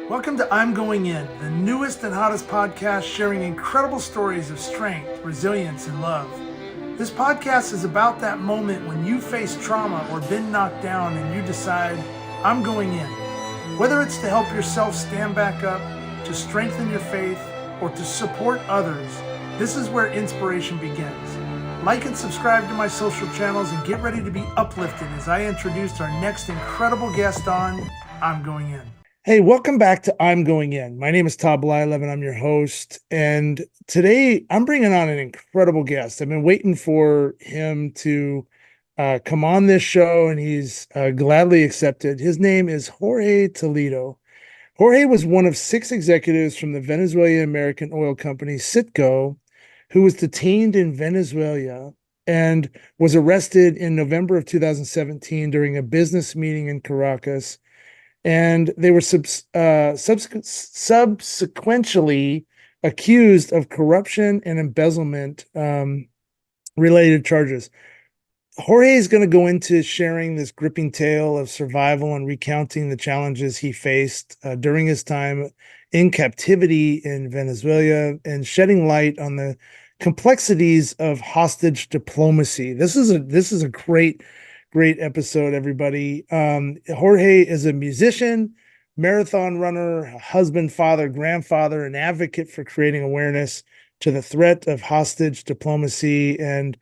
Welcome to I'm Going In, the newest and hottest podcast sharing incredible stories of strength, resilience, and love. This podcast is about that moment when you face trauma or been knocked down and you decide, I'm going in. Whether it's to help yourself stand back up, to strengthen your faith, or to support others, this is where inspiration begins. Like and subscribe to my social channels and get ready to be uplifted as I introduce our next incredible guest on I'm Going In. Hey, welcome back to I'm Going In. My name is Todd Blylev and I'm your host. And today I'm bringing on an incredible guest. I've been waiting for him to come on this show, and he's gladly accepted. His name is Jorge Toledo. Jorge was one of 6 executives from the Venezuelan American oil company Citgo, who was detained in Venezuela and was arrested in November of 2017 during a business meeting in Caracas. And they were subsequently accused of corruption and embezzlement related charges. Jorge is going to go into sharing this gripping tale of survival and recounting the challenges he faced during his time in captivity in Venezuela, and shedding light on the complexities of hostage diplomacy. This is a great episode, everybody. Jorge is a musician, marathon runner, husband, father, grandfather, an advocate for creating awareness to the threat of hostage diplomacy. And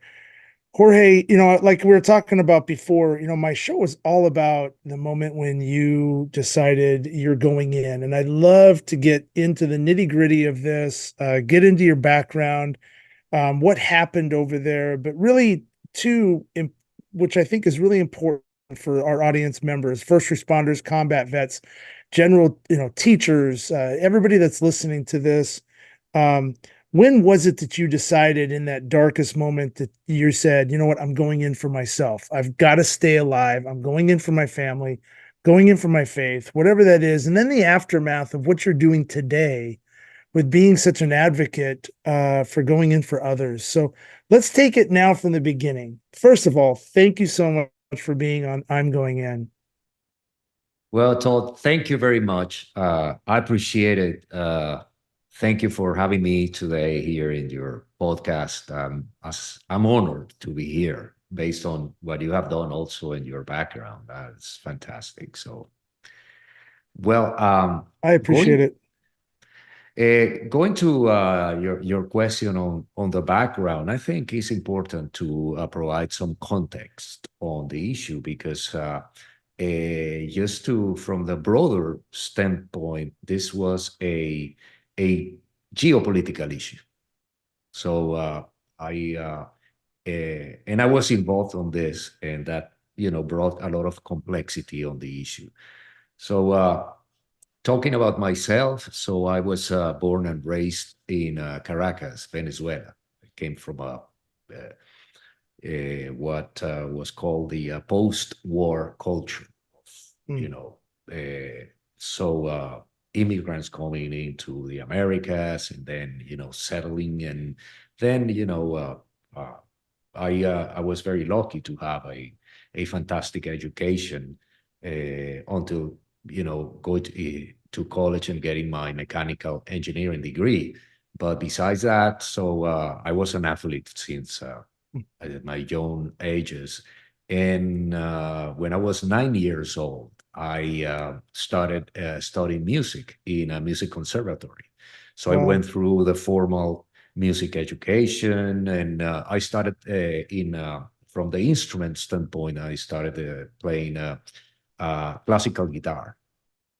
Jorge, like we were talking about before, my show was all about the moment when you decided you're going in. And I'd love to get into the nitty-gritty of this, get into your background, what happened over there, but really too, which I think is really important for our audience members, first responders, combat vets, general, teachers, everybody that's listening to this. When was it that you decided in that darkest moment that you said, you know what, I'm going in for myself. I've got to stay alive. I'm going in for my family, going in for my faith, whatever that is. And then the aftermath of what you're doing today with being such an advocate for going in for others. So let's take it now from the beginning. First of all, thank you so much for being on I'm Going In. Well, Todd, thank you very much. I appreciate it. Thank you for having me today here in your podcast. I'm honored to be here based on what you have done also in your background. That's fantastic. So, well, I appreciate it. Going to your question on the background, I think it's important to provide some context on the issue because just to from the broader standpoint, this was a geopolitical issue. So and I was involved on this, and that brought a lot of complexity on the issue. So. Talking about myself, so I was born and raised in Caracas, Venezuela. I came from what was called the post-war culture. You know, so immigrants coming into the Americas and then settling, and then I was very lucky to have a fantastic education until go to college and getting my mechanical engineering degree. But besides that, so I was an athlete since at my young ages. And when I was 9 years old, I started studying music in a music conservatory. So I went through the formal music education, and I started from the instrument standpoint, I started playing classical guitar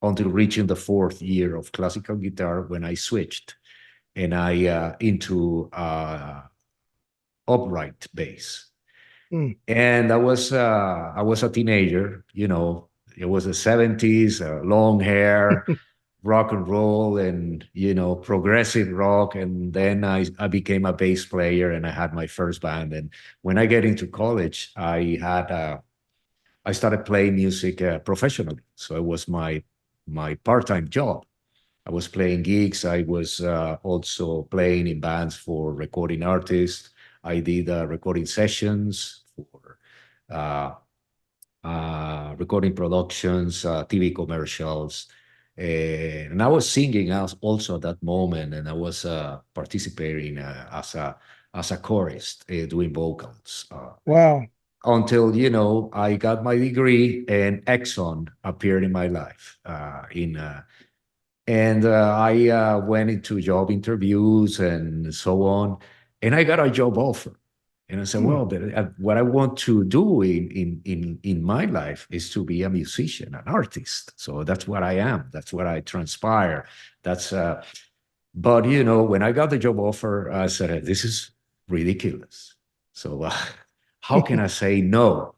until reaching the 4th year of classical guitar when I switched and I into upright bass. And I was a teenager, it was the 70s, long hair, rock and roll, and progressive rock. And then I became a bass player, and I had my first band. And when I get into college, I started playing music professionally. So it was my part-time job. I was playing gigs. I was also playing in bands for recording artists. I did recording sessions for recording productions, TV commercials, And I was singing also at that moment, and I was participating as a chorist, doing vocals. Wow. Until I got my degree and Exxon appeared in my life. And I went into job interviews and so on, and I got a job offer. And I said, Hmm. well, what I want to do in my life is to be a musician, an artist. So that's what I am. That's what I transpire. That's but when I got the job offer, I said, this is ridiculous. So how can I say no?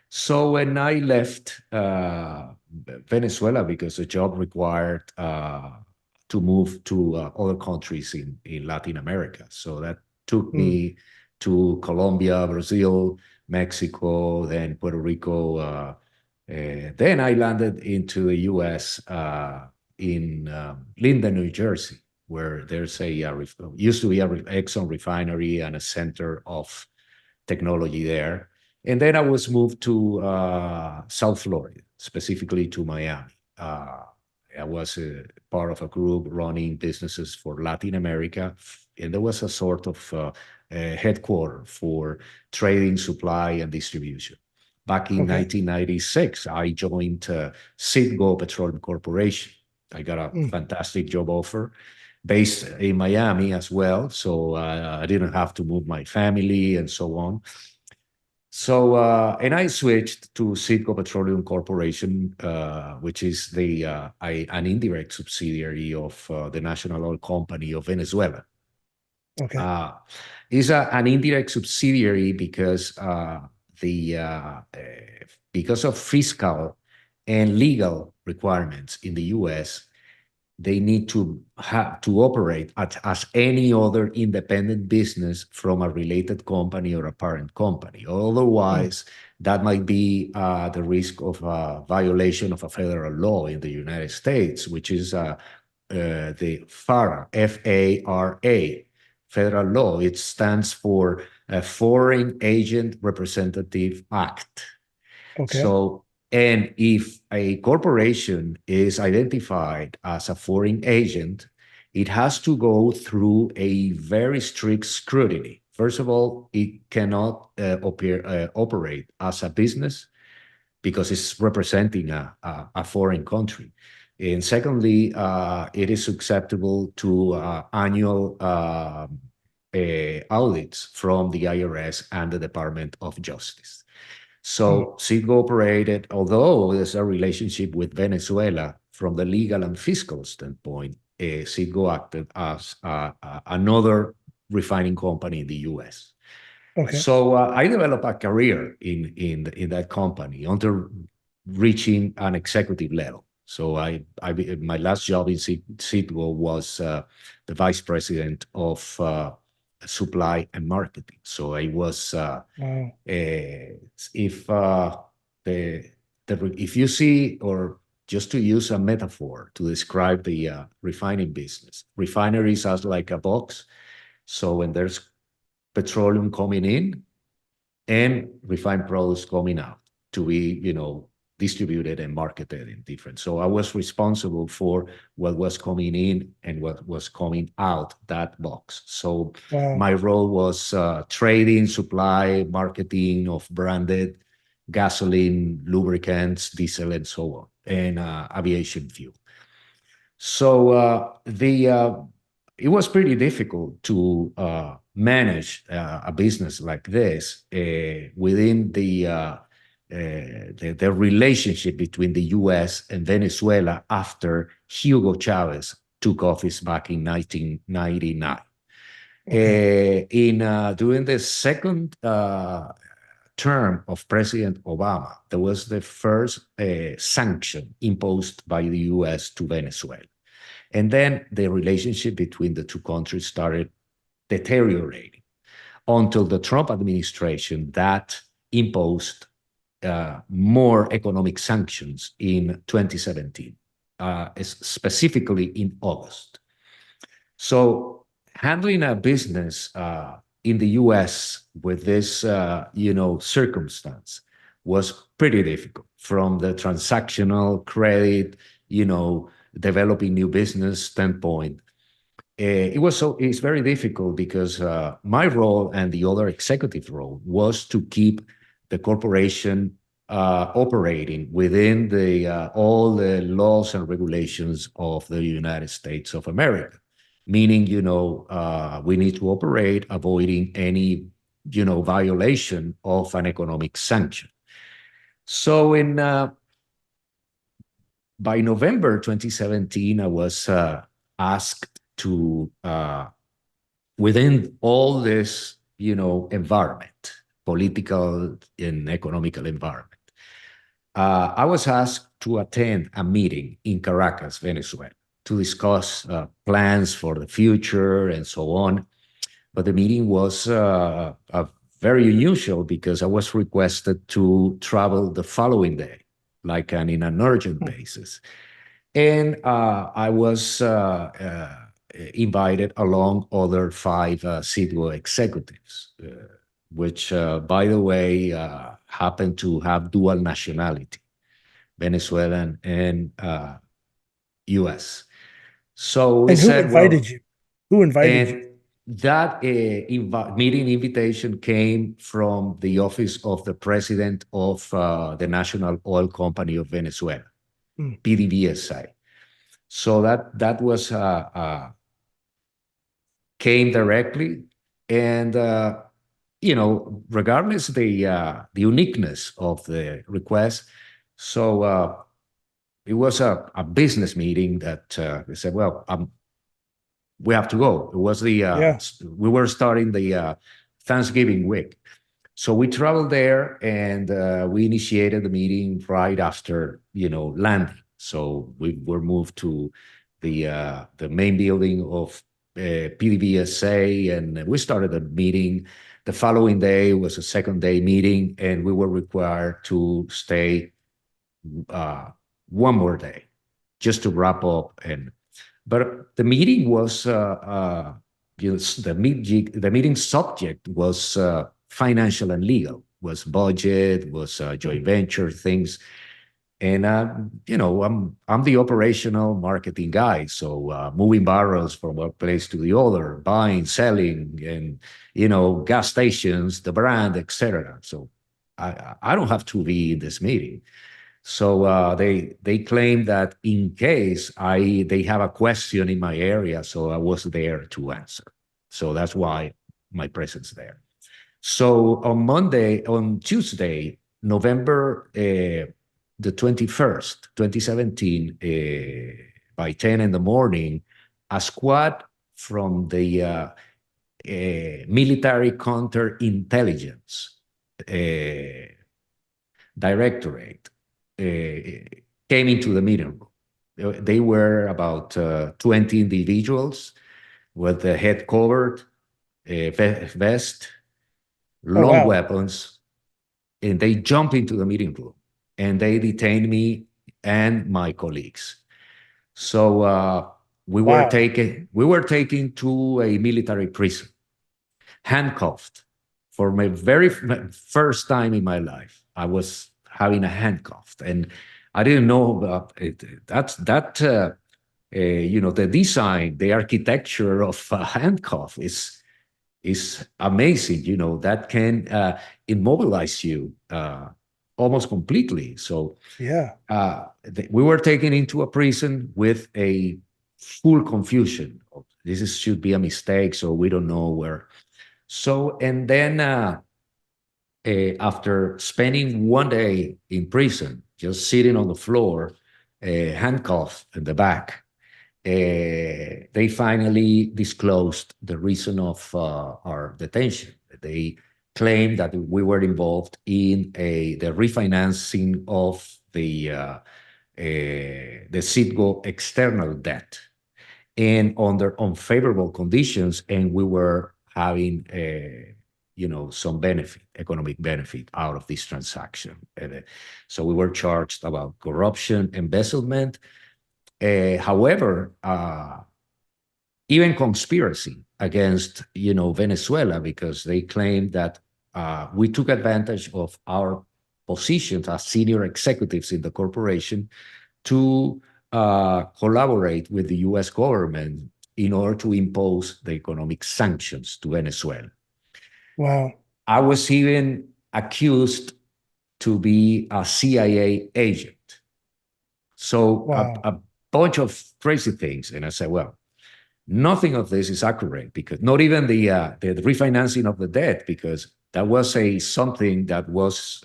So when I left Venezuela, because the job required to move to other countries in Latin America. So that took Hmm. me to Colombia, Brazil, Mexico, then Puerto Rico. Then I landed into the US in Linden, New Jersey, where there's used to be a Exxon refinery and a center of technology there. And then I was moved to South Florida, specifically to Miami. I was part of a group running businesses for Latin America, and there was a sort of headquarter for trading, supply, and distribution. Back in Okay. 1996, I joined Citgo Petroleum Corporation. I got a Hmm. fantastic job offer based in Miami as well. So I didn't have to move my family and so on. So, and I switched to Citgo Petroleum Corporation, which is an indirect subsidiary of the National Oil Company of Venezuela. Okay. Uh, is an indirect subsidiary because the because of fiscal and legal requirements in the U.S. They need to have to operate as any other independent business from a related company or a parent company. Hmm. Otherwise, that might be the risk of a violation of a federal law in the United States, which is the FARA, F-A-R-A, federal law. It stands for Foreign Agent Representative Act. Okay. So, and if a corporation is identified as a foreign agent, it has to go through a very strict scrutiny. First of all, it cannot operate as a business because it's representing a foreign country. And secondly, it is susceptible to annual audits from the IRS and the Department of Justice. Hmm. So Citgo operated, although there's a relationship with Venezuela from the legal and fiscal standpoint, Citgo acted as another refining company in the U.S. Okay. So I developed a career in that company until reaching an executive level. So my last job in Citgo was the vice president of supply and marketing. So I was Wow. if the, if you see, or just to use a metaphor to describe the refining business, refineries are like a box. So when there's petroleum coming in and refined products coming out to be, distributed and marketed in different. So I was responsible for what was coming in and what was coming out that box. So Wow. my role was trading, supply, marketing of branded gasoline, lubricants, diesel, and so on, and aviation fuel. So the it was pretty difficult to manage a business like this within the relationship between the U.S. and Venezuela after Hugo Chavez took office back in 1999. Okay. During the second term of President Obama, there was the first sanction imposed by the U.S. to Venezuela. And then the relationship between the two countries started deteriorating until the Trump administration that imposed more economic sanctions in 2017, specifically in August. So handling a business in the U.S. with this, circumstance was pretty difficult. From the transactional credit, developing new business standpoint. It's very difficult because my role and the other executive role was to keep the corporation operating within the all the laws and regulations of the United States of America. Meaning, we need to operate avoiding any, violation of an economic sanction. So in by November 2017, I was asked to, within all this, environment, political and economical environment, I was asked to attend a meeting in Caracas, Venezuela, to discuss plans for the future and so on. But the meeting was very unusual because I was requested to travel the following day, like in an urgent basis. And I was invited along other five Citgo executives, which, by the way, happened to have dual nationality, Venezuelan and U.S. So we And who said, well, invited you? Who invited you? and that meeting invitation came from the office of the president of the National Oil Company of Venezuela, Hmm. PDVSA. So that was came directly, and regardless the uniqueness of the request, so it was a business meeting that we said, well, we have to go. It was Yeah. we were starting the Thanksgiving week. So we traveled there and we initiated the meeting right after, landing. So we were moved to the main building of PDVSA, and we started the meeting. The following day was a second day meeting, and we were required to stay one more day just to wrap up. But the meeting was the meeting subject was financial and legal, was budget, was Hmm. joint venture things. And I'm the operational marketing guy, so moving barrels from one place to the other, buying, selling, and gas stations, the brand, etc. So I don't have to be in this meeting. So they claim that in case they have a question in my area, so I was there to answer. So that's why my presence there. So on Tuesday, November the 21st, 2017, by 10 in the morning, a squad from the military counterintelligence directorate came into the meeting room. They were about 20 individuals with the head covered, vest, Oh, long wow. weapons, and they jump into the meeting room and they detained me and my colleagues. So Wow. we were taken to a military prison, handcuffed. For my very first time in my life, I was having a handcuff, and I didn't know about it. The design, the architecture of a handcuff is amazing. That can immobilize you almost completely. So Yeah. we were taken into a prison with a full confusion. Should be a mistake, so we don't know where. So, and then after spending one day in prison, just sitting on the floor, handcuffed in the back, they finally disclosed the reason of our detention. They claimed that we were involved in the refinancing of the Citgo external debt and under unfavorable conditions, and we were having some economic benefit out of this transaction. So we were charged about corruption, embezzlement. However, even conspiracy against Venezuela, because they claimed that we took advantage of our positions as senior executives in the corporation to collaborate with the US government in order to impose the economic sanctions to Venezuela. Wow. I was even accused to be a CIA agent. So Wow. a bunch of crazy things. And I said, well, nothing of this is accurate, because not even the refinancing of the debt, because that was something that was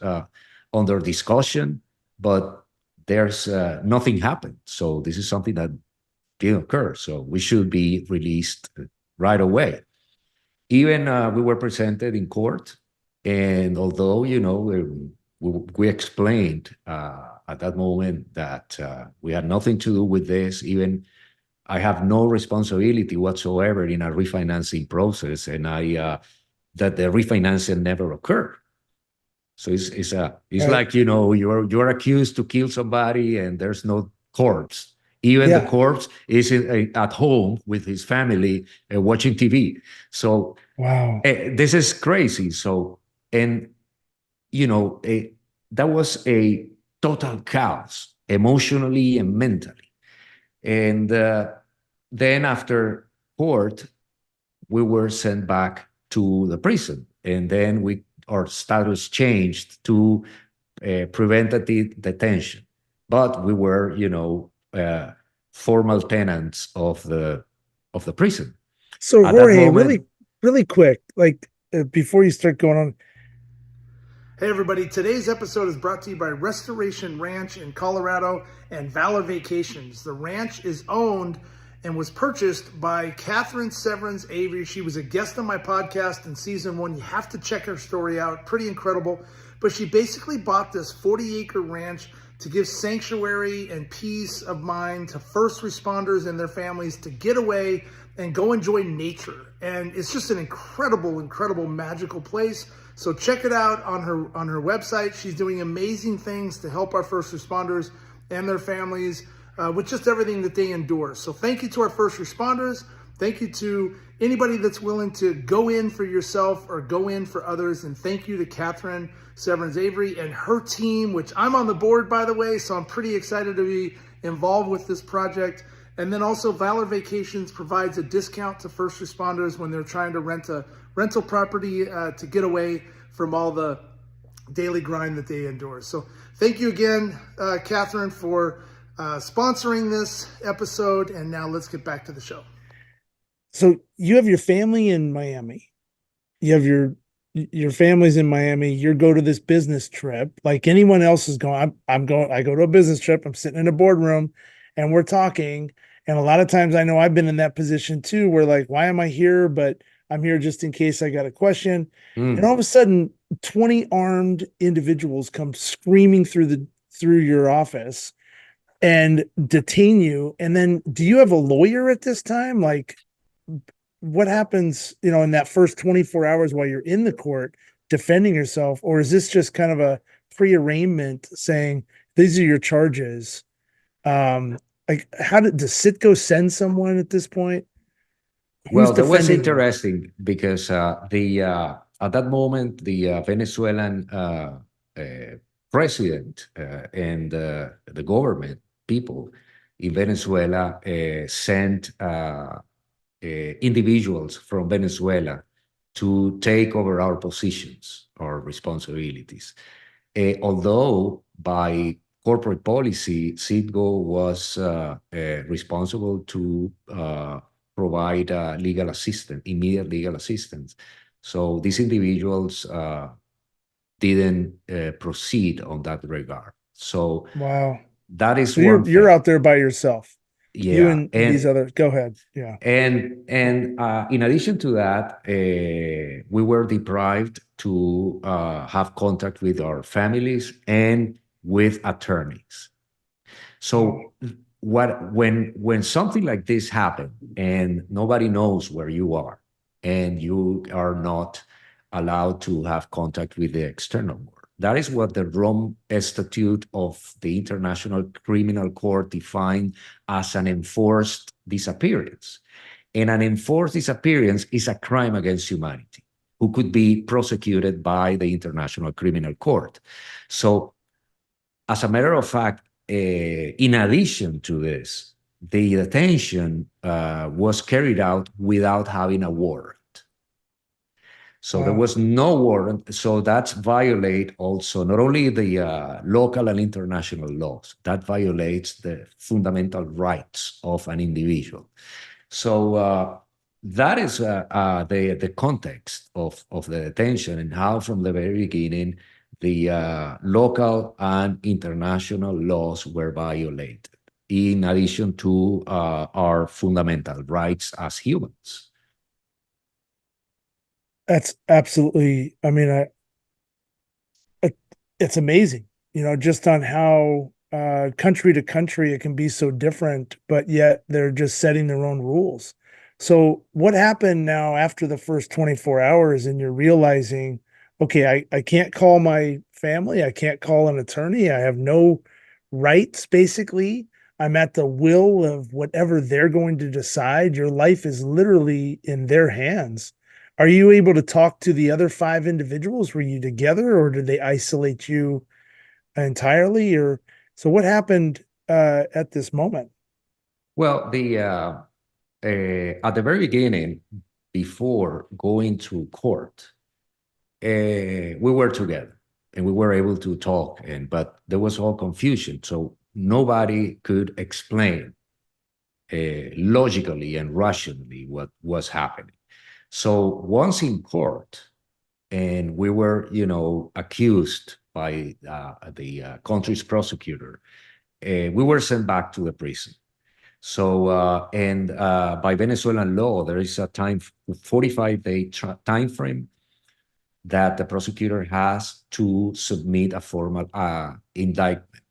under discussion, but there's nothing happened. So this is something that didn't occur. So we should be released right away. Even we were presented in court, and although we explained at that moment that we had nothing to do with this, even I have no responsibility whatsoever in a refinancing process, and that the refinancing never occurred. So it's Right. like you're accused to kill somebody, and there's no corpse. Even the Yeah. corpse is at home with his family watching TV. So Wow. this is crazy. So, and that was a total chaos emotionally and mentally. And then after court, we were sent back to the prison, and then our status changed to preventative detention. But we were, formal tenants of the prison. So At that Jorge, really, moment, really quick, like before you start going on. Hey everybody, today's episode is brought to you by Restoration Ranch in Colorado and Valor Vacations. The ranch is owned and was purchased by Catherine Severance Avery. She was a guest on my podcast in season 1. You have to check her story out. Pretty incredible. But she basically bought this 40-acre ranch to give sanctuary and peace of mind to first responders and their families to get away and go enjoy nature. And it's just an incredible, incredible, magical place. So check it out on her website. She's doing amazing things to help our first responders and their families with just everything that they endure. So thank you to our first responders. Thank you to anybody that's willing to go in for yourself or go in for others. And thank you to Catherine Severance Avery and her team, which I'm on the board, by the way. So I'm pretty excited to be involved with this project. And then also Valor Vacations provides a discount to first responders when they're trying to rent a rental property to get away from all the daily grind that they endure. So thank you again, Catherine, for sponsoring this episode. And now let's get back to the show. So you have your family in Miami. You have your family's in Miami. You go to this business trip like anyone else is going. I'm going. I go to a business trip. I'm sitting in a boardroom, and we're talking. And a lot of times, I know I've been in that position too, where like, why am I here? But I'm here just in case I got a question. And all of a sudden, 20 armed individuals come screaming through your office and detain you. And then, do you have a lawyer at this time? Like, what happens, in that first 24 hours while you're in the court defending yourself? Or is this just kind of a pre-arraignment saying, these are your charges? Like, does Citgo send someone at this point? Who's well, that was defending you? interesting because the at that moment the Venezuelan president and the government people in Venezuela sent individuals from Venezuela to take over our positions or responsibilities. Although by corporate policy, Citgo was responsible to provide legal assistance, immediate legal assistance. So these individuals didn't proceed on that regard. So Wow. that is So one you're thing. out there by yourself. You Yeah, and these other, go ahead. Yeah. and in addition to that, we were deprived to have contact with our families and with attorneys. Wow. So when something like this happens and nobody knows where you are and you are not allowed to have contact with the external world, that is what the Rome Statute of the International Criminal Court defined as an enforced disappearance. And an enforced disappearance is a crime against humanity who could be prosecuted by the International Criminal Court. So as a matter of fact, in addition to this, the detention was carried out without having a warrant. So there Wow. was no warrant. So that's violate also not only the local and international laws, that violates the fundamental rights of an individual. So that is the context of the detention and how from the very beginning the local and international laws were violated, in addition to our fundamental rights as humans. That's absolutely, I mean, it, it's amazing, just on how country to country it can be so different, but yet they're just setting their own rules. So, what happened now after the first 24 hours and you're realizing, okay, I can't call my family, I can't call an attorney, I have no rights basically. I'm at the will of whatever they're going to decide. Your life is literally in their hands. Are you able to talk to the other five individuals? Were you together or did they isolate you entirely? Or so what happened at this moment? Well, at the very beginning, before going to court, we were together and we were able to talk, but there was all confusion, so nobody could explain logically and rationally what was happening. So once in court, and we were, accused by the country's prosecutor, we were sent back to the prison. So, and by Venezuelan law, there is a 45-day time frame that the prosecutor has to submit a formal indictment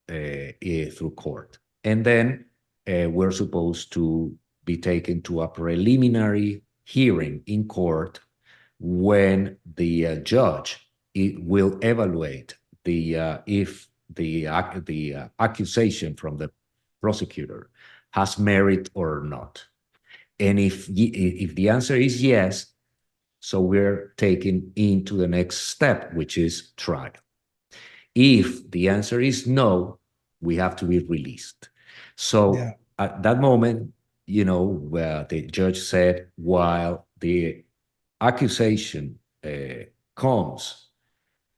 through court. And then we're supposed to be taken to a preliminary hearing in court when the judge will evaluate if the accusation from the prosecutor has merit or not. And if the answer is yes, so we're taken into the next step, which is trial. If the answer is no, we have to be released. So Yeah. at that moment, where the judge said, while the accusation comes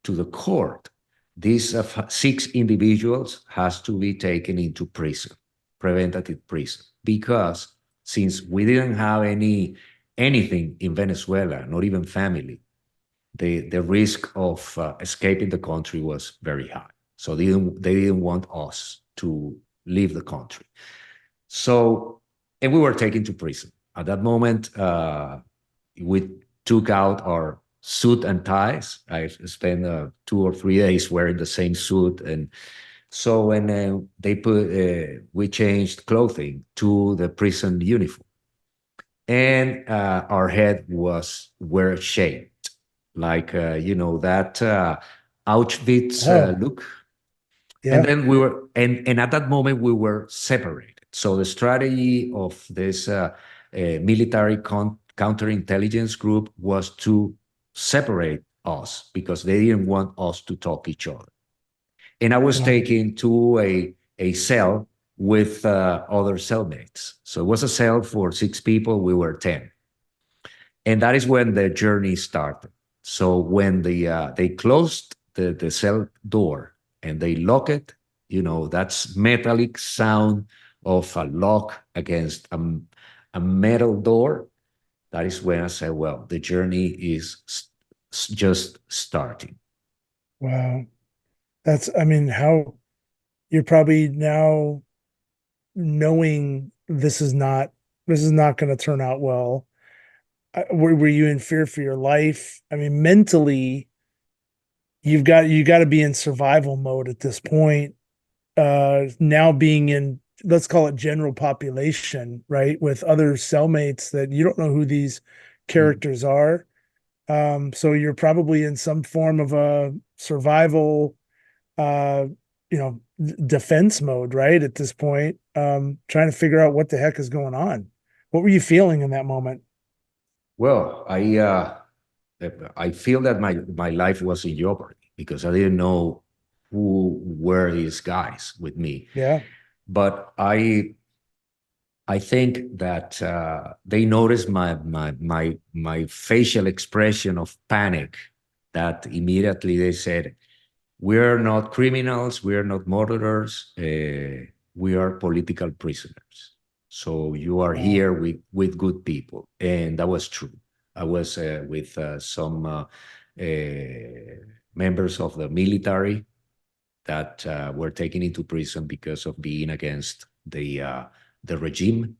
to the court, these six individuals has to be taken into prison, preventative prison, because since we didn't have anything in Venezuela, not even family, the risk of escaping the country was very high. So they didn't want us to leave the country. So, and we were taken to prison. At that moment, we took out our suit and ties. I spent 2 or 3 days wearing the same suit, and so when we changed clothing to the prison uniform, and our head were shaped like that Auschwitz Oh, look. And yeah. then and at that moment we were separated. So the strategy of this military counterintelligence group was to separate us because they didn't want us to talk each other. And I was Wow. taken to a cell with other cellmates. So it was a cell for 6 people. We were 10, and that is when the journey started. So when they closed the cell door and they lock it, that's metallic sound of a lock against a metal door. That is when I said, well, the journey is just starting. Wow. That's, I mean, how you're probably now knowing this is not going to turn out well. Were you in fear for your life? I mean, mentally, you got to be in survival mode at this point. Now being in, let's call it general population, right, with other cellmates that you don't know who these Mm. characters are. So you're probably in some form of a survival, uh, defense mode, right? At this point, trying to figure out what the heck is going on. What were you feeling in that moment? Well, I feel that my life was in jeopardy because I didn't know. who were these guys with me. Yeah. But I think that they noticed my facial expression of panic. That immediately they said, "We are not criminals. We are not murderers. We are political prisoners. So you are Wow. here with good people," and that was true. I was with some members of the military that were taken into prison because of being against the regime.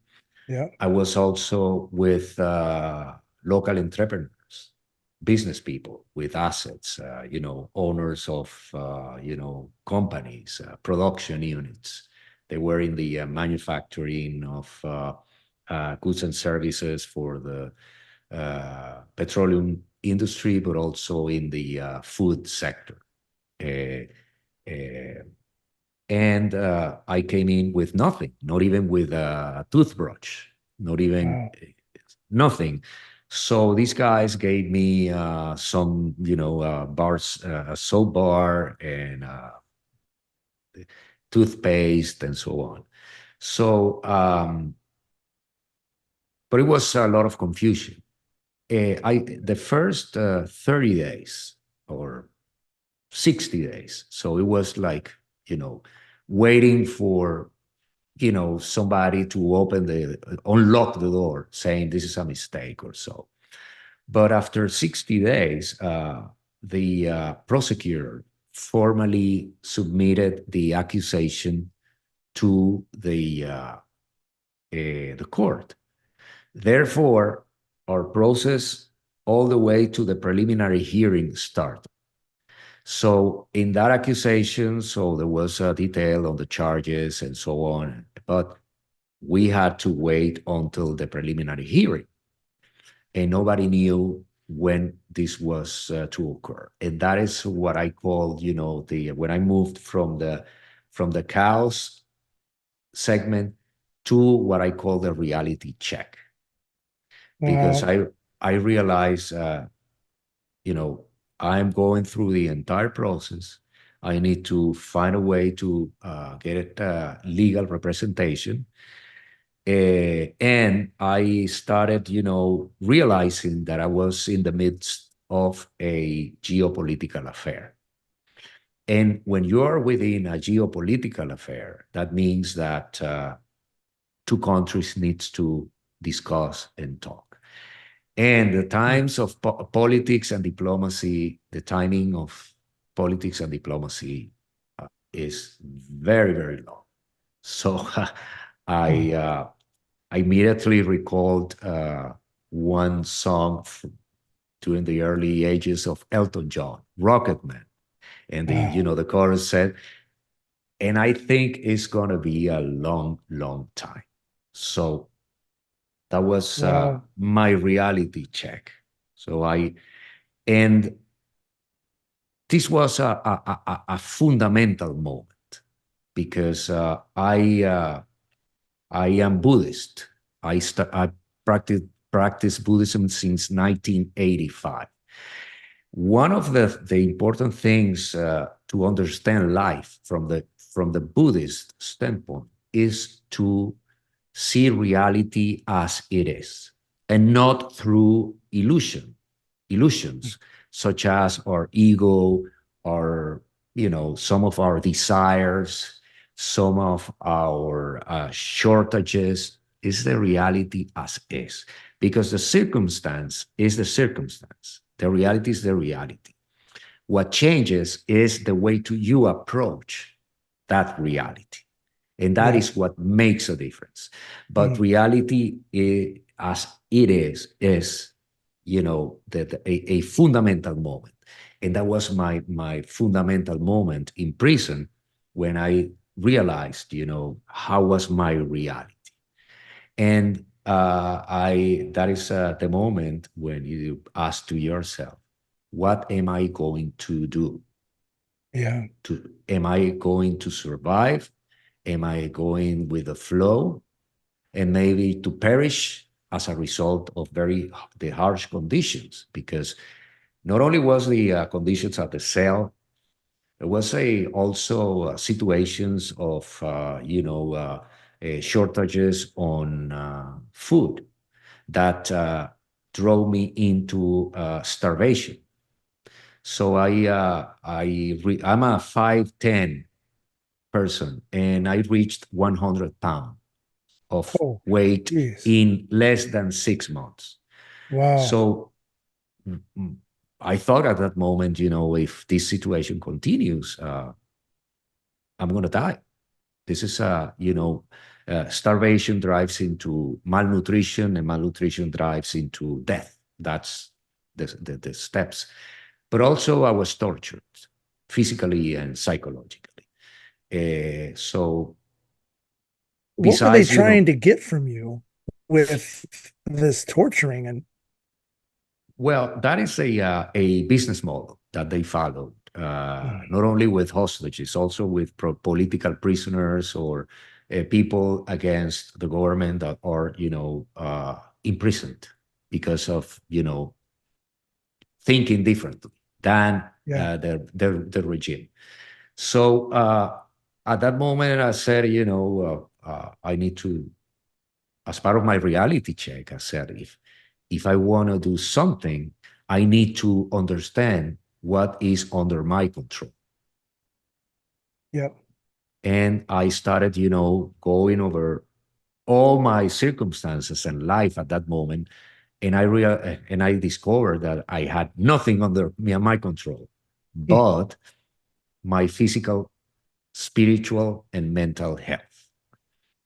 Yeah. I was also with local entrepreneurs, business people with assets, owners of, companies, production units. They were in the manufacturing of goods and services for the petroleum industry, but also in the food sector. Uh, uh, and I came in with nothing, not even with a toothbrush, not even Wow. nothing. So these guys gave me some, bars, a soap bar and toothpaste and so on. So, but it was a lot of confusion. The first 30 days or 60 days. So it was like, waiting for somebody to unlock the door saying this is a mistake or so. But after 60 days, the prosecutor formally submitted the accusation to the court. Therefore, our process all the way to the preliminary hearing started. So in that accusation, so there was a detail on the charges and so on, but we had to wait until the preliminary hearing, and nobody knew when this was to occur. And that is what I call, the when I moved from the chaos segment to what I call the reality check, because Wow. I realize, you know, I'm going through the entire process. I need to find a way to get legal representation. And I started, realizing that I was in the midst of a geopolitical affair. And when you are within a geopolitical affair, that means that two countries needs to discuss and talk. And the times of politics and diplomacy, the timing of politics and diplomacy is very, very long. So I I immediately recalled one song during the early ages of Elton John, Rocket Man. And Wow. the chorus said, and I think it's going to be a long, long time. So that was Wow. my reality check. So and this was a fundamental moment because I am Buddhist. I practice Buddhism since 1985. One of the important things to understand life from the Buddhist standpoint is to see reality as it is and not through illusions such as our ego, or some of our desires, some of our shortages. Is the reality as is, because the circumstance is the circumstance, the reality is the reality. What changes is the way to you approach that reality, and that Yeah. is what makes a difference. But Mm. reality as it is a fundamental moment. And that was my fundamental moment in prison, when I realized how was my reality. And I that is the moment when you ask to yourself, what am I going to do? Yeah. Am I going to survive? Am I going with the flow, and maybe to perish as a result of the harsh conditions? Because not only was the conditions at the cell There was a also situations of shortages on food that drove me into starvation. So I'm a 5'10" person, and I reached 100 pounds of Oh, weight geez. in less than 6 months. Wow. So mm, I thought at that moment, if this situation continues, I'm going to die. This is starvation drives into malnutrition, and malnutrition drives into death. That's the steps. But also, I was tortured physically and psychologically. So, What were they besides, trying to get from you with this torturing and well, that is a business model that they followed, mm, not only with hostages, also with political prisoners or people against the government that are, imprisoned because of, thinking differently than yeah, the regime. So at that moment, I said, I need to, as part of my reality check, I said, if I want to do something, I need to understand what is under my control. yep, And I started, going over all my circumstances and life at that moment. And I discovered that I had nothing under me and my control, mm, but my physical, spiritual, and mental health.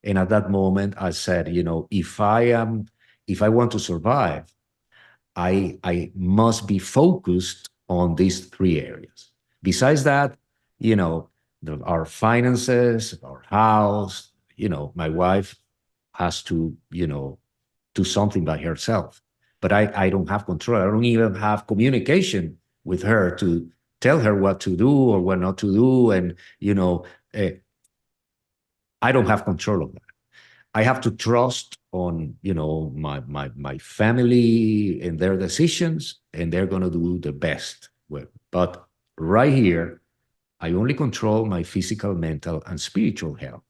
And at that moment, I said, if I want to survive, I must be focused on these three areas. Besides that, our finances, our house, my wife has to, do something by herself. But I don't have control. I don't even have communication with her to tell her what to do or what not to do. And, uh, I don't have control of that. I have to trust on my family and their decisions, and they're going to do the best. But right here, I only control my physical, mental, and spiritual health.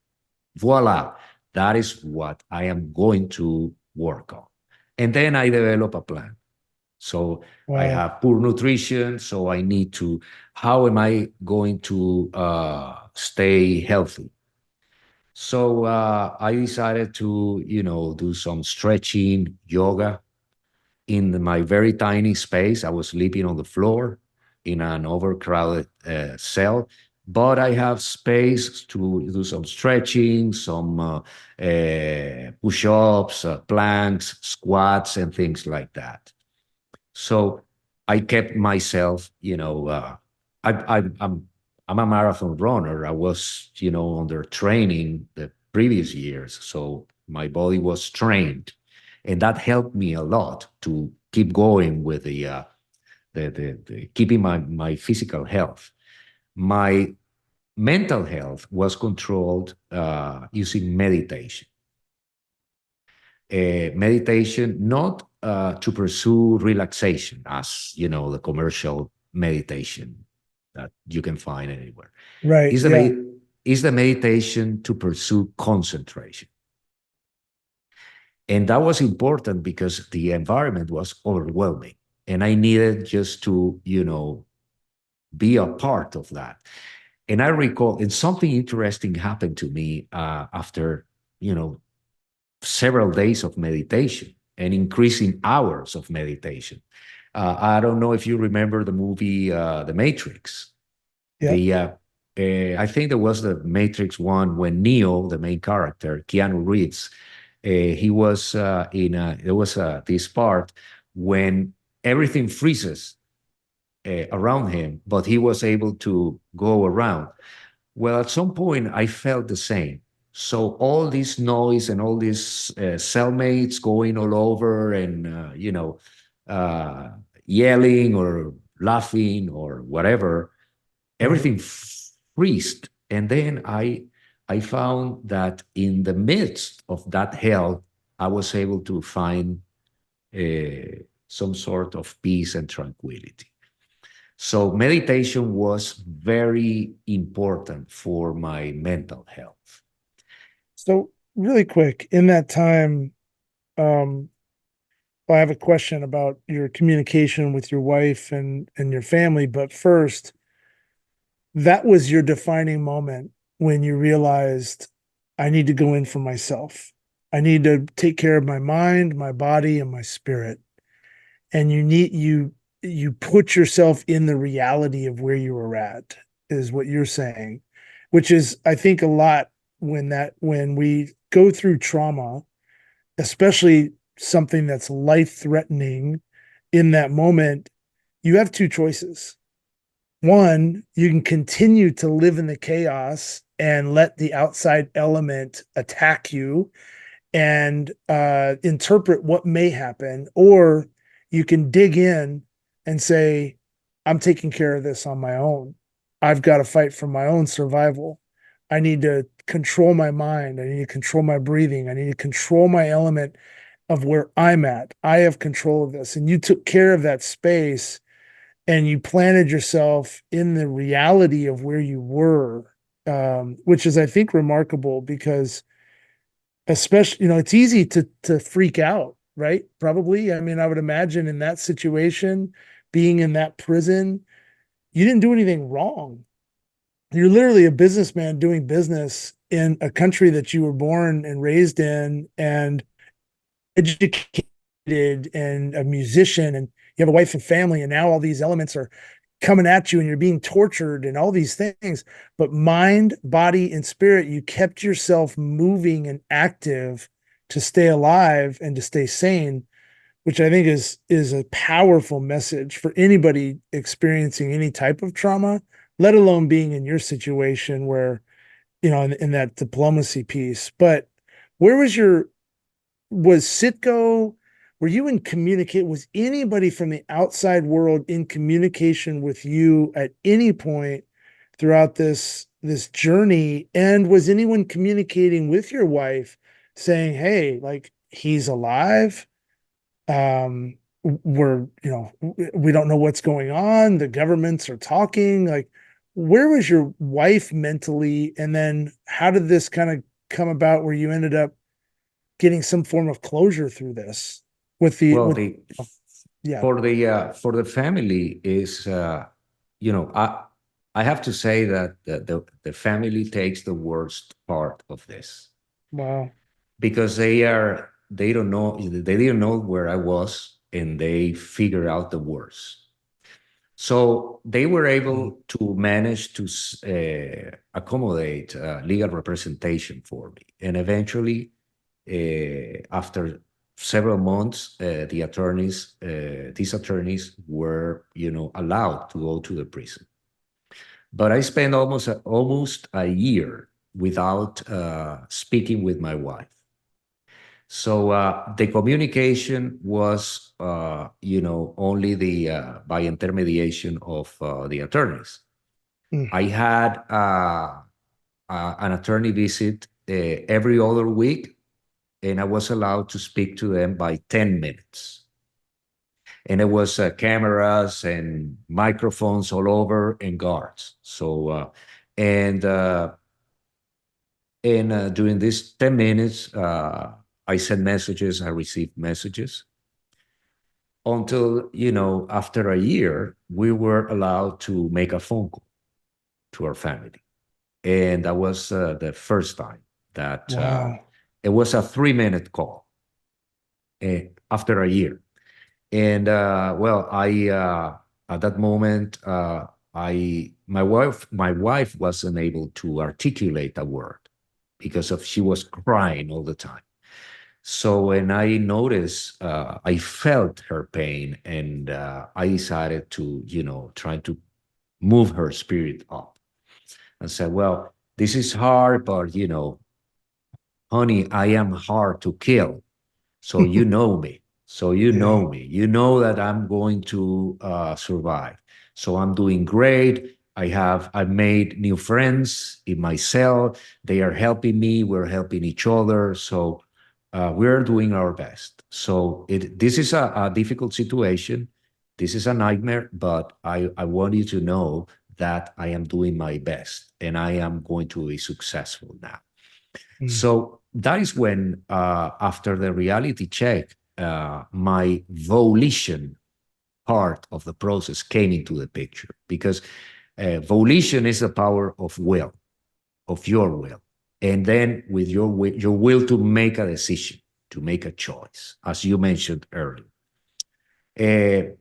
Voila, that is what I am going to work on. And then I develop a plan. So I wow, have poor nutrition, so I need to. How am I going to stay healthy? So I decided to, do some stretching, yoga in my very tiny space. I was sleeping on the floor in an overcrowded cell, but I have space to do some stretching, some push-ups, planks, squats, and things like that. So I kept myself, I, I, I'm I'm a marathon runner. I was, under training the previous years, so my body was trained, and that helped me a lot to keep going with the keeping my physical health. My mental health was controlled using meditation. Meditation, not to pursue relaxation as the commercial meditation that you can find anywhere. right, Is the yeah, is the meditation to pursue concentration, and that was important because the environment was overwhelming, and I needed just to be a part of that. And I recall, and something interesting happened to me after you know several days of meditation and increasing hours of meditation. I don't know if you remember the movie The Matrix. yep, I think there was the Matrix one when Neo, the main character, Keanu Reeves, he was there was this part when everything freezes around him, but he was able to go around. Well, at some point, I felt the same. So all this noise and all these cellmates going all over and uh, yelling or laughing or whatever, right, everything freezed. And then I found that in the midst of that hell, I was able to find some sort of peace and tranquility. So meditation was very important for my mental health. So really quick, in that time, um, I have a question about your communication with your wife and your family. But first, that was your defining moment when you realized I need to go in for myself. I need to take care of my mind, my body, and my spirit. And you put yourself in the reality of where you were at, is what you're saying, which is, I think, a lot when we go through trauma, especially something that's life threatening in that moment, you have two choices. One, you can continue to live in the chaos and let the outside element attack you and interpret what may happen, or you can dig in and say, I'm taking care of this on my own. I've got to fight for my own survival. I need to control my mind. I need to control my breathing. I need to control my element of where I'm at. I have control of this. And you took care of that space and you planted yourself in the reality of where you were, which is, I think, remarkable because, especially, it's easy to freak out, right? Probably. I mean, I would imagine in that situation, being in that prison, you didn't do anything wrong. You're literally a businessman doing business in a country that you were born and raised in, and educated, and a musician, and you have a wife and family, and now all these elements are coming at you and you're being tortured and all these things. But mind, body, and spirit, you kept yourself moving and active to stay alive and to stay sane, which I think is a powerful message for anybody experiencing any type of trauma, let alone being in your situation where, in that diplomacy piece. But where was Sitco, were you in communicate? Was anybody from the outside world in communication with you at any point throughout this journey? And was anyone communicating with your wife saying, hey, like, he's alive? We don't know what's going on. The governments are talking. Like, where was your wife mentally? And then how did this kind of come about where you ended up getting some form of closure through this with the Well, with the yeah. for the family is you know I have to say that the family takes the worst part of this Wow. because they don't know, they didn't know where I was, and they figure out the worst. So they were Mm. able to manage to accommodate legal representation for me, and eventually, after several months, these attorneys were, allowed to go to the prison. But I spent almost a year without speaking with my wife. So the communication was, only the by intermediation of the attorneys. Mm. I had an attorney visit every other week, and I was allowed to speak to them by 10 minutes. And it was cameras and microphones all over and guards. So, and during these 10 minutes, I sent messages, I received messages until, after a year, we were allowed to make a phone call to our family. And that was the first time that Wow. it was a 3-minute call after a year. And well, I at that moment, my wife wasn't able to articulate a word because of she was crying all the time. So when I noticed, I felt her pain, and I decided to, try to move her spirit up and said, well, this is hard, but, honey, I am hard to kill. So you know me. So you Yeah. know me. You know that I'm going to survive. So I'm doing great. I've made new friends in my cell. They are helping me. We're helping each other. So we're doing our best. So this is a difficult situation, this is a nightmare, but I want you to know that I am doing my best and I am going to be successful now. Mm. So that is when, after the reality check, my volition part of the process came into the picture, because volition is the power of will, of your will. And then with your will to make a decision, to make a choice, as you mentioned earlier. Uh,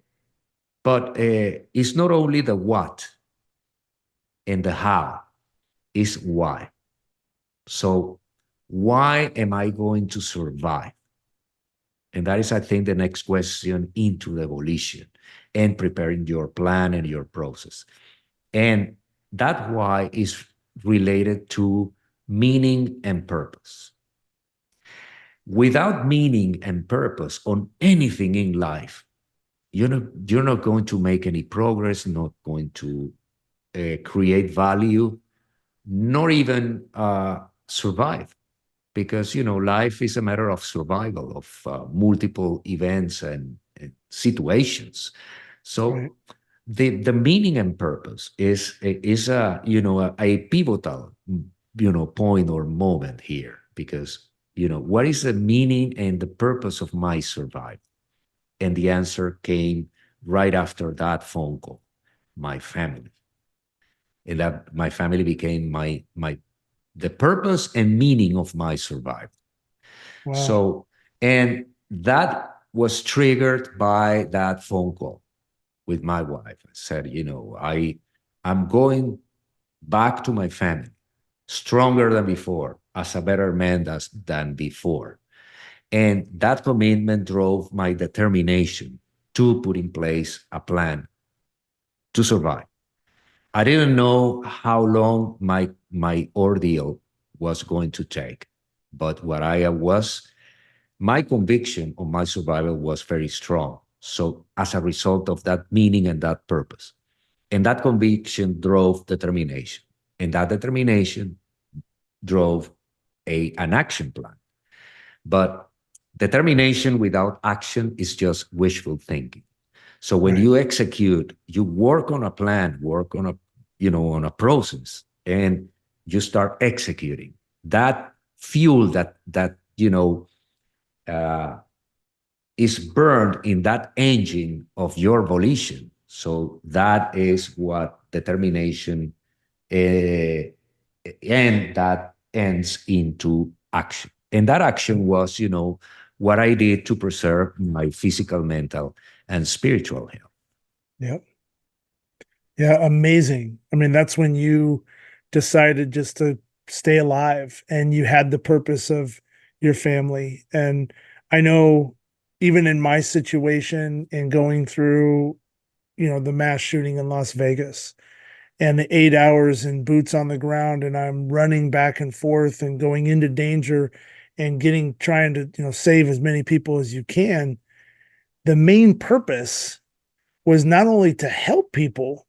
but it's not only the what and the how, it's why. So, why am I going to survive? And that is, I think, the next question into the volition and preparing your plan and your process. And that why is related to meaning and purpose. Without meaning and purpose on anything in life, you're not going to make any progress, not going to create value, nor even survive, because life is a matter of survival of multiple events and situations. Right. So the meaning and purpose is a pivotal point or moment here, because what is the meaning and the purpose of my survival? And the answer came right after that phone call: my family. And that my family became my the purpose and meaning of my survival. Wow. So, and that was triggered by that phone call with my wife. I said, I'm going back to my family stronger than before, as a better man than before. And that commitment drove my determination to put in place a plan to survive. I didn't know how long my ordeal was going to take, but what I was, my conviction on my survival was very strong. So as a result of that meaning and that purpose, and that conviction drove determination, and that determination drove an action plan. But determination without action is just wishful thinking. So when Right. you execute, you work on a plan, work on a process, and you start executing. That fuel uh, is burned in that engine of your volition. So that is what determination, uh, and that ends into action. And that action was, what I did to preserve my physical, mental, and spiritual health. Yep. Yeah. Amazing. I mean, that's when you decided just to stay alive and you had the purpose of your family. And I know even in my situation and going through, the mass shooting in Las Vegas and the 8 hours and boots on the ground, and I'm running back and forth and going into danger and trying to, save as many people as you can. The main purpose was not only to help people,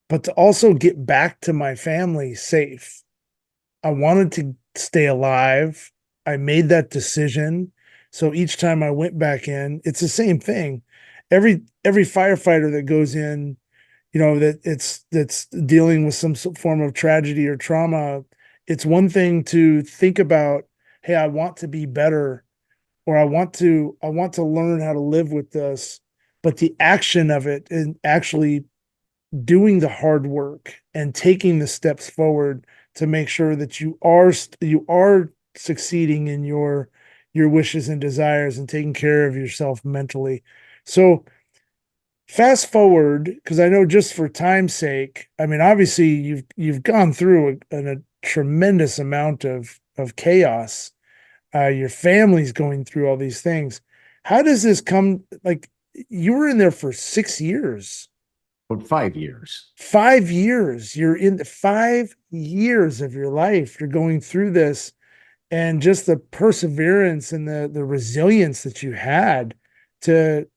but to also get back to my family safe. I wanted to stay alive. I made that decision. So each time I went back in, it's the same thing. Every firefighter that goes in, that's dealing with some form of tragedy or trauma, it's one thing to think about, hey, I want to be better, or I want to learn how to live with this, but the action of it and actually doing the hard work and taking the steps forward to make sure that you are succeeding in your wishes and desires and taking care of yourself mentally. So fast forward, because I know just for time's sake, I mean, obviously you've gone through a tremendous amount of chaos. Your family's going through all these things. How does this come? Like, you were in there for 6 years. For 5 years. 5 years. You're in the 5 years of your life. You're going through this, and just the perseverance and the resilience that you had to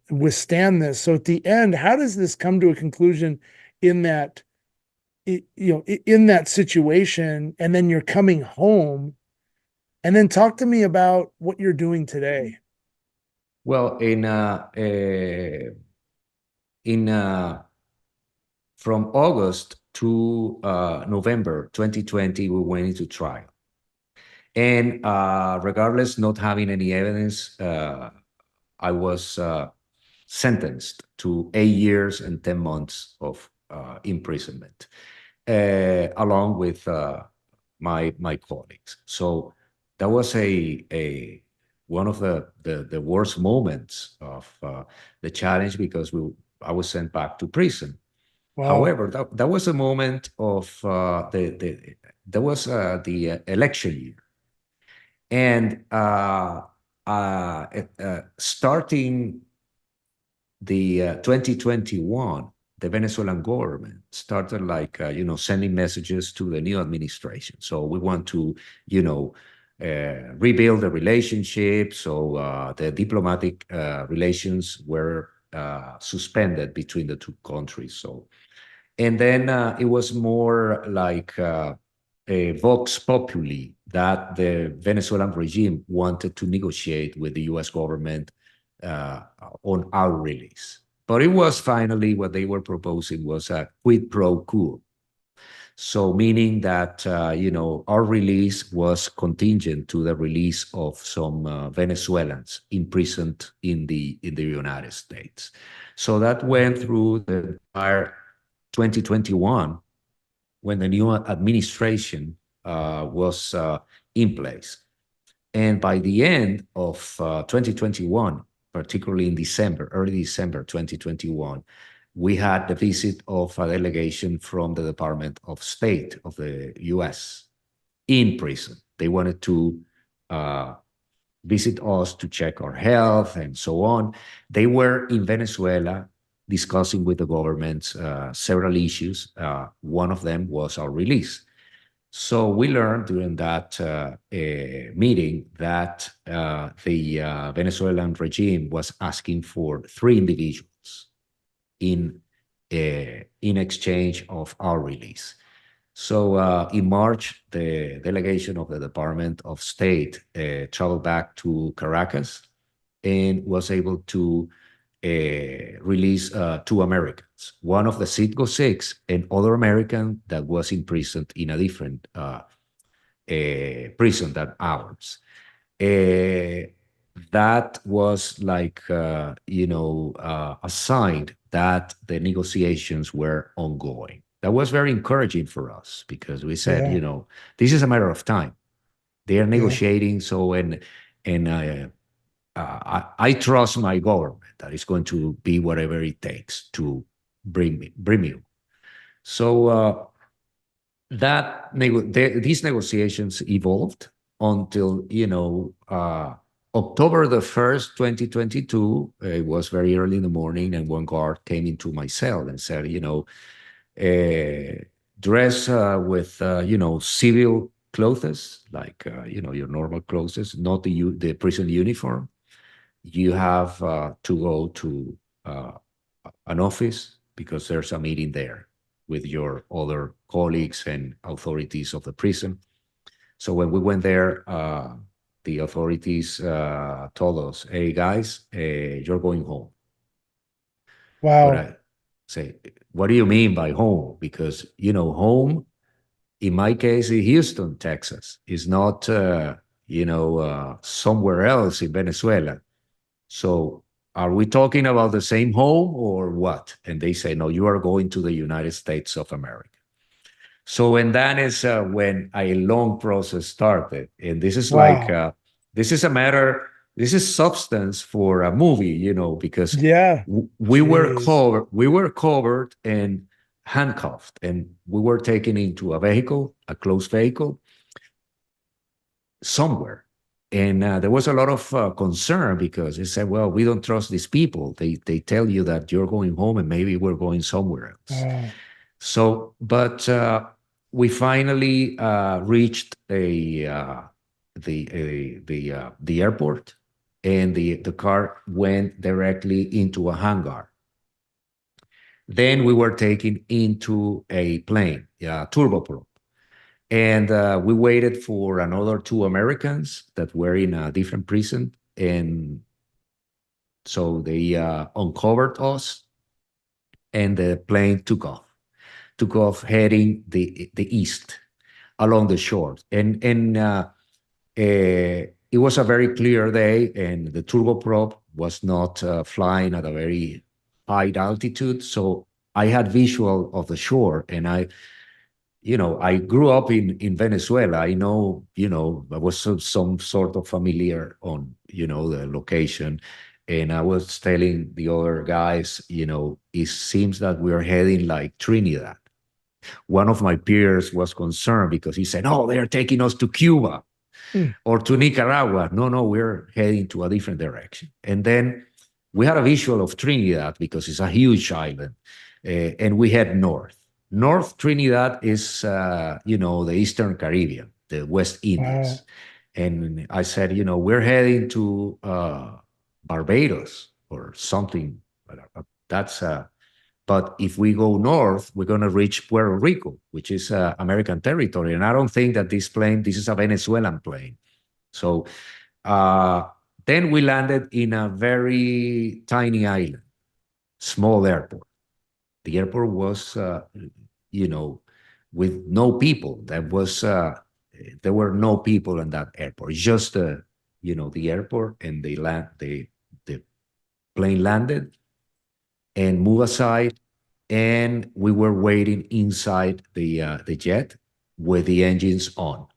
withstand this. So at the end, how does this come to a conclusion in that in that situation, and then you're coming home, and then talk to me about what you're doing today. Well, in from August to November 2020, we went into trial. And regardless not having any evidence, I was sentenced to 8 years and 10 months of imprisonment, along with my colleagues. So that was a one of the worst moments of the challenge, because I was sent back to prison. Wow. However, that was a moment of that was the election year, and starting the 2021, the Venezuelan government started like sending messages to the new administration. So we want to rebuild the relationship. So the diplomatic relations were suspended between the two countries. So, and then it was more like a vox populi that the Venezuelan regime wanted to negotiate with the U.S. government uh, on our release. But it was finally what they were proposing was a quid pro quo. So meaning that our release was contingent to the release of some Venezuelans imprisoned in the United States. So that went through the entire 2021, when the new administration was in place. And by the end of 2021, particularly in December, early December 2021, we had the visit of a delegation from the Department of State of the US in prison. They wanted to uh, visit us to check our health and so on. They were in Venezuela discussing with the government several issues. One of them was our release. So we learned during that meeting that the Venezuelan regime was asking for 3 individuals in in exchange of our release. So in March, the delegation of the Department of State traveled back to Caracas and was able to release 2 Americans, one of the Citgo Six, and other American that was imprisoned in a different prison than ours. Uh, that was like, a sign that the negotiations were ongoing. That was very encouraging for us, because we said, Yeah. this is a matter of time. They are Yeah. negotiating. So, and I trust my government that it's going to be whatever it takes to bring you. So these negotiations evolved until October the 1st, 2022. It was very early in the morning, and one guard came into my cell and said, uh, dress with civil clothes, like your normal clothes, not the prison uniform. You have to go to an office, because there's a meeting there with your other colleagues and authorities of the prison. So when we went there, the authorities told us, "Hey guys, you're going home." But Wow. I say, "What do you mean by home?" Because home in my case in Houston, Texas, is not somewhere else in Venezuela. So are we talking about the same home or what? And they say, no, you are going to the United States of America. So, and that is when a long process started. And this is like, Wow. this is a matter, this is substance for a movie, because Yeah. Jeez. we were covered and handcuffed, and we were taken into a vehicle, a closed vehicle, somewhere. And there was a lot of concern, because they said, well, we don't trust these people. They tell you that you're going home and maybe we're going somewhere else. Wow. So, but we finally reached the airport, and the car went directly into a hangar. Then we were taken into a plane, turboprop, and we waited for another 2 Americans that were in a different prison. And So they uncovered us, and the plane took off heading the east along the shore. It was a very clear day, and the turboprop was not flying at a very high altitude. So I had visual of the shore, and I grew up in Venezuela. I know, I was some sort of familiar on, the location. And I was telling the other guys, it seems that we are heading like Trinidad. One of my peers was concerned because he said, "Oh, they are taking us to Cuba Mm. or to Nicaragua." No, no, we're heading to a different direction. And then we had a visual of Trinidad because it's a huge island, and we head north. North Trinidad is, the Eastern Caribbean, the West Indies. Wow. And I said, we're heading to Barbados or something. That's But if we go north, we're going to reach Puerto Rico, which is American territory. And I don't think that this is a Venezuelan plane. So uh, then we landed in a very tiny island, small airport. The airport was, you know, with no people. There were no people in that airport. Just, the airport, and the plane landed and moved aside, and we were waiting inside the jet with the engines on.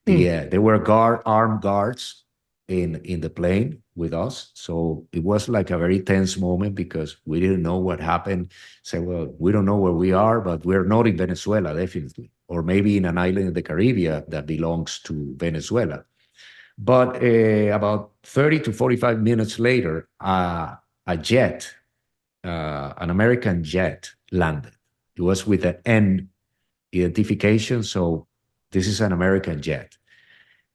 Mm. There were armed guards in the plane with us, so it was like a very tense moment because we didn't know what happened. Say, well, we don't know where we are, but we're not in Venezuela, definitely, or maybe in an island in the Caribbean that belongs to Venezuela. But about 30 to 45 minutes later, a jet, an American jet, landed. It was with an N identification, so this is an American jet.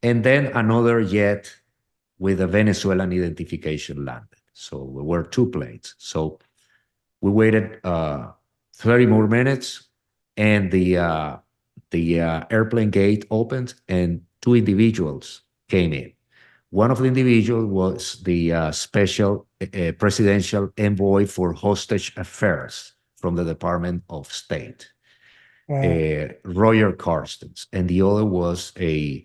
And then another jet with a Venezuelan identification landed. So we were two planes. So we waited 30 more minutes, and the airplane gate opened, and two individuals came in. One of the individuals was the special presidential envoy for hostage affairs from the Department of State, Wow. Roger Carstens, and the other was a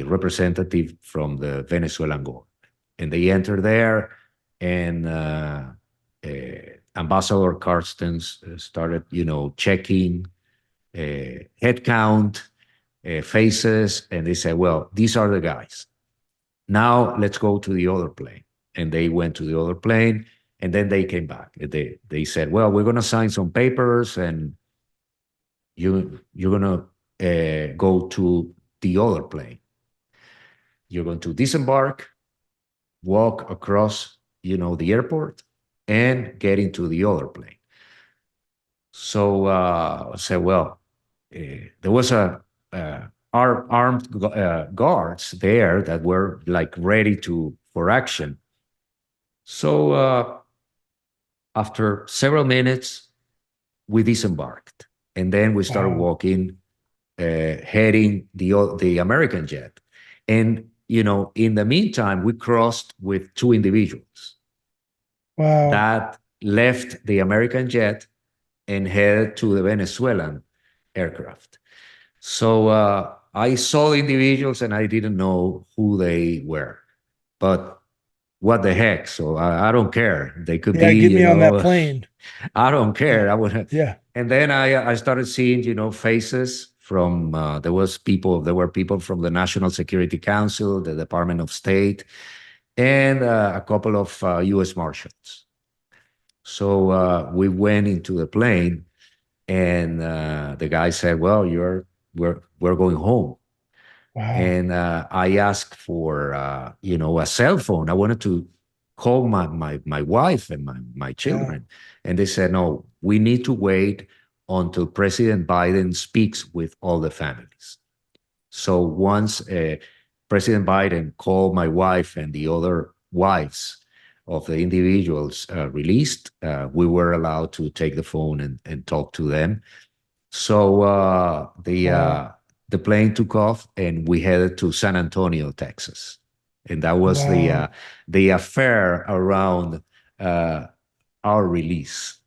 representative from the Venezuelan government. And they entered there, and uh, Ambassador Carstens started, checking head count, faces, and they said, "Well, these are the guys. Now let's go to the other plane." And they went to the other plane, and then they came back. They said, "Well, we're going to sign some papers, and you're going to go to the other plane. You're going to disembark, walk across, the airport, and get into the other plane." So I said, "Well, there was armed guards there that were like ready to for action." So after several minutes, we disembarked, and then we started Wow. walking, heading the American jet. And in the meantime, we crossed with two individuals Wow. that left the American jet and headed to the Venezuelan aircraft. So I saw the individuals, and I didn't know who they were, but what the heck? So I don't care. They could Yeah, be, get me on that plane. I don't Yeah. care. I would. Yeah. And then I started seeing, faces from there were people from the National Security Council, the Department of State, and a couple of U.S. Marshals. So we went into the plane, and the guy said, "Well, we're going home." Wow. And I asked for a cell phone. I wanted to call my wife and my Yeah. children, and they said, "No, we need to wait until President Biden speaks with all the families." So once President Biden called my wife and the other wives of the individuals released, we were allowed to take the phone and talk to them. So Wow. the plane took off, and we headed to San Antonio, Texas. and that was Wow. the affair around uh, our release.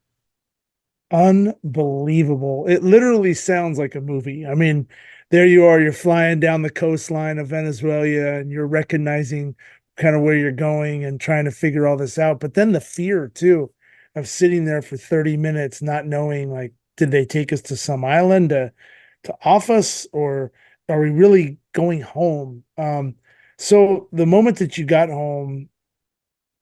Unbelievable. It literally sounds like a movie. I mean, there you are, you're flying down the coastline of Venezuela and you're recognizing kind of where you're going and trying to figure all this out. But then the fear too of sitting there for 30 minutes, not knowing like, did they take us to some island to off us or are we really going home? So the moment that you got home,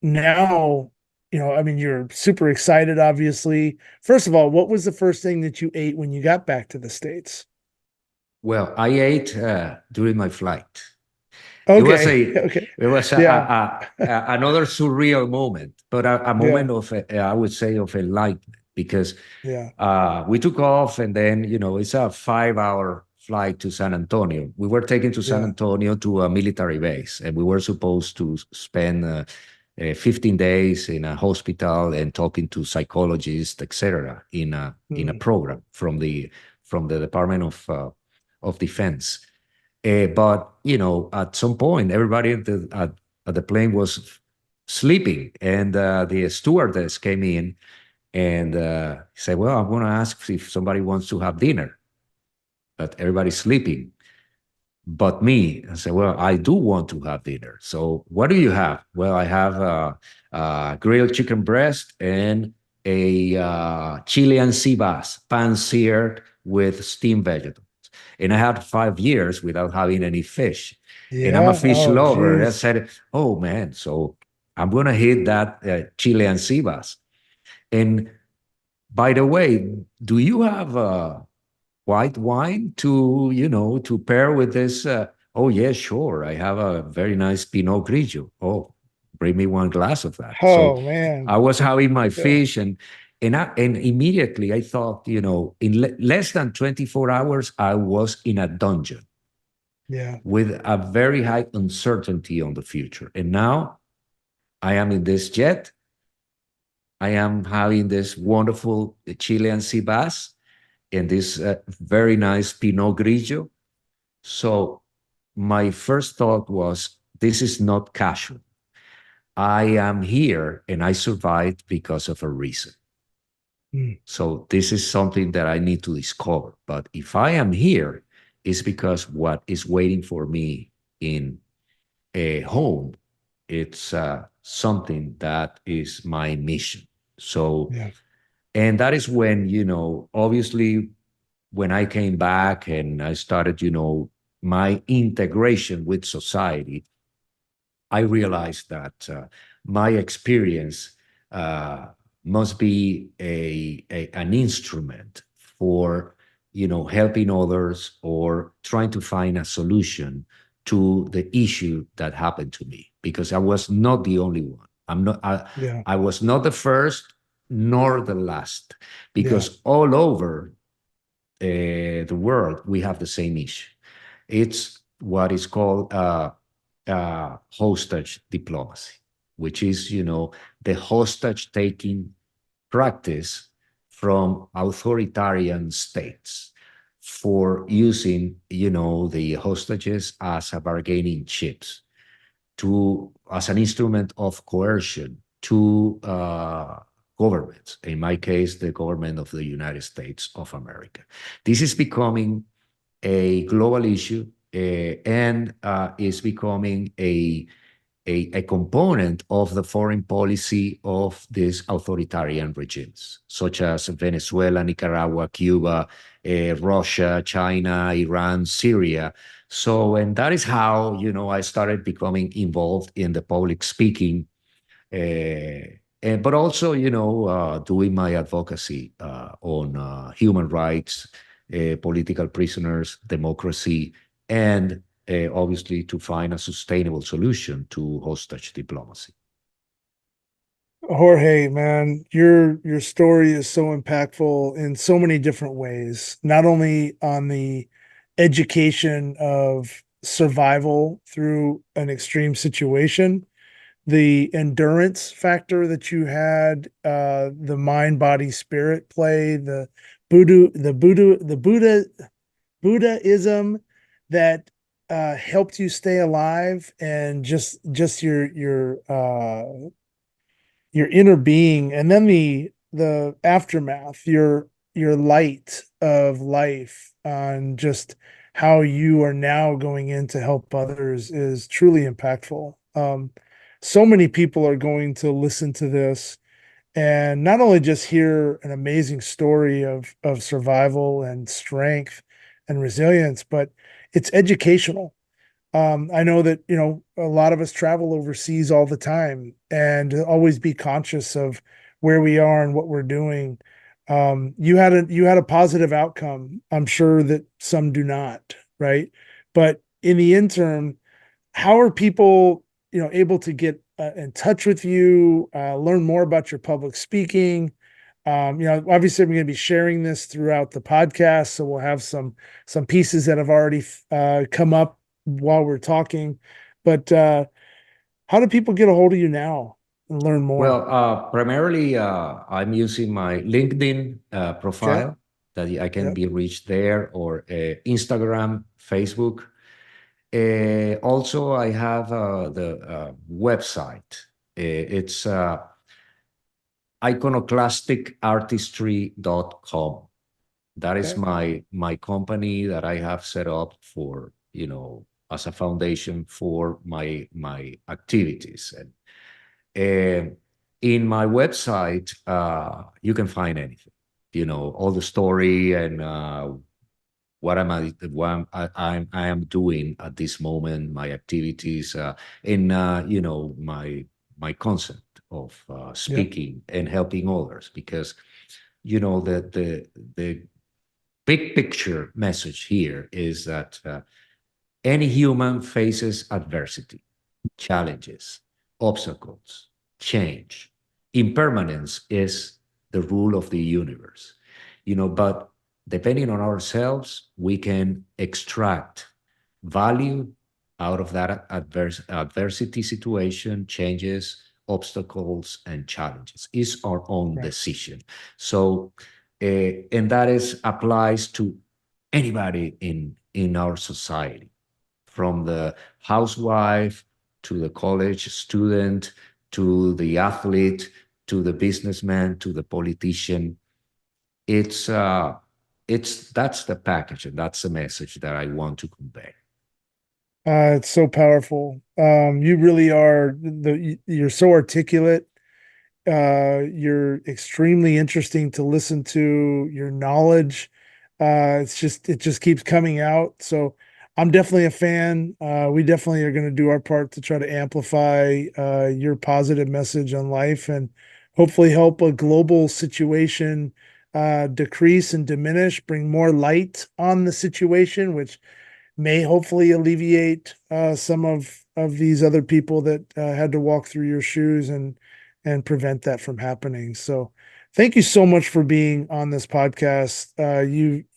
now, I mean, you're super excited, obviously. First of all, what was the first thing that you ate when you got back to the States? Well, I ate during my flight. It was Okay. a Okay. it was Yeah. another surreal moment, but a Yeah. moment of I would say of enlightenment because Yeah. we took off and then it's a 5 hour flight to San Antonio. We were taken to San Yeah. Antonio to a military base, and we were supposed to spend 15 days in a hospital and talking to psychologists, etc., in a Mm, program from the Department of Defense. But at some point, everybody at the plane was sleeping, and the stewardess came in and said, "Well, I'm going to ask if somebody wants to have dinner, but everybody's sleeping." But me, I said, "Well, I do want to have dinner. So what do you have?" "Well, I have a grilled chicken breast and a Chilean sea bass, pan-seared with steamed vegetables." And I had 5 years without having any fish. And I'm a yeah. fish Oh, lover. I geez. said, "Oh, man, so I'm going to hit that Chilean sea bass." And by the way, do you have white wine to pair with this? Oh, yeah, sure. I have a very nice Pinot Grigio. Oh, bring me one glass of that. So Oh, man. I was having my Yeah. fish, and immediately I thought, in less than 24 hours, I was in a dungeon Yeah. with a very high uncertainty on the future. And now I am in this jet. I am having this wonderful Chilean sea bass and this very nice Pinot Grigio. So my first thought was, this is not casual. I am here and I survived because of a reason. Mm, So this is something that I need to discover. But if I am here, it's because what is waiting for me in a home, it's something that is my mission. So, yeah. and that is when, obviously, when I came back and I started, my integration with society, I realized that my experience uh, must be an instrument for, helping others or trying to find a solution to the issue that happened to me, because I was not the only one. Yeah. I was not the first nor the last, Yeah. because all over the world, we have the same issue. It's what is called hostage diplomacy, which is, the hostage taking practice from authoritarian states for using, the hostages as a bargaining chips as an instrument of coercion to governments, in my case, the government of the United States of America. This is becoming a global issue and is becoming a component of the foreign policy of these authoritarian regimes, such as Venezuela, Nicaragua, Cuba, Russia, China, Iran, Syria. So, and that is how, I started becoming involved in the public speaking, but also, doing my advocacy on human rights, political prisoners, democracy, and obviously to find a sustainable solution to hostage diplomacy. Jorge, man, your story is so impactful in so many different ways, not only on the education of survival through an extreme situation, the endurance factor that you had, the mind, body, spirit play, the Buddhism that helped you stay alive, and just your inner being, and then the aftermath, your light of life on just how you are now going in to help others is truly impactful. So many people are going to listen to this and not only just hear an amazing story of survival and strength and resilience, but it's educational. I know that, a lot of us travel overseas all the time, and always be conscious of where we are and what we're doing. You had a positive outcome. I'm sure that some do not, right? But in the interim, how are people, able to get in touch with you, learn more about your public speaking? Obviously, I'm going to be sharing this throughout the podcast, so we'll have some pieces that have already come up while we're talking. But how do people get a hold of you now and learn more? Well, primarily, I'm using my LinkedIn Okay. profile that I can Yep. be reached there, or Instagram, Facebook. Also, I have the website. It's iconoclasticartistry.com. That is Okay. my company that I have set up for, as a foundation for my activities. And in my website, you can find anything, all the story, and what I am doing at this moment, my activities, and my concept of Yep. speaking and helping others, because the big picture message here is that any human faces adversity, challenges, obstacles, change. Impermanence is the rule of the universe, but depending on ourselves, we can extract value out of that adversity situation, changes, obstacles, and challenges. It's our own Right. decision. So, and that is applies to anybody in our society, from the housewife to the college student to the athlete to the businessman to the politician. It's that's the package, and that's the message that I want to convey. It's so powerful. You really are you're so articulate. You're extremely interesting to listen to. Your knowledge, it just keeps coming out. So I'm definitely a fan. We definitely are going to do our part to try to amplify your positive message on life, and hopefully help a global situation decrease and diminish, bring more light on the situation, which may hopefully alleviate some of these other people that had to walk through your shoes, and prevent that from happening. So, thank you so much for being on this podcast.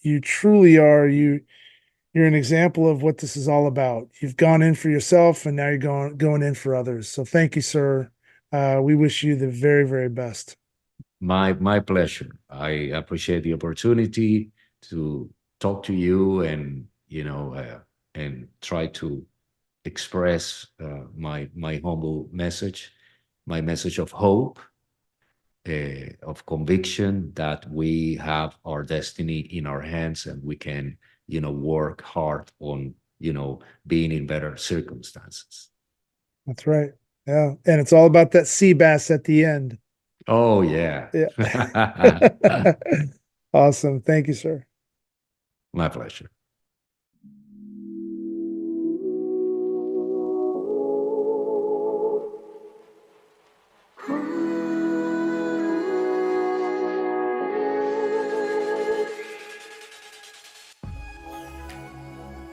You truly are you're an example of what this is all about. You've gone in for yourself, and now you're going in for others. So, thank you, sir. We wish you the very, very best. My pleasure. I appreciate the opportunity to talk to you, and try to express my humble message, my message of hope, of conviction that we have our destiny in our hands, and we can, work hard on, being in better circumstances. That's right. Yeah, and it's all about that sea bass at the end. Oh, yeah. Yeah. Awesome. Thank you, sir. My pleasure.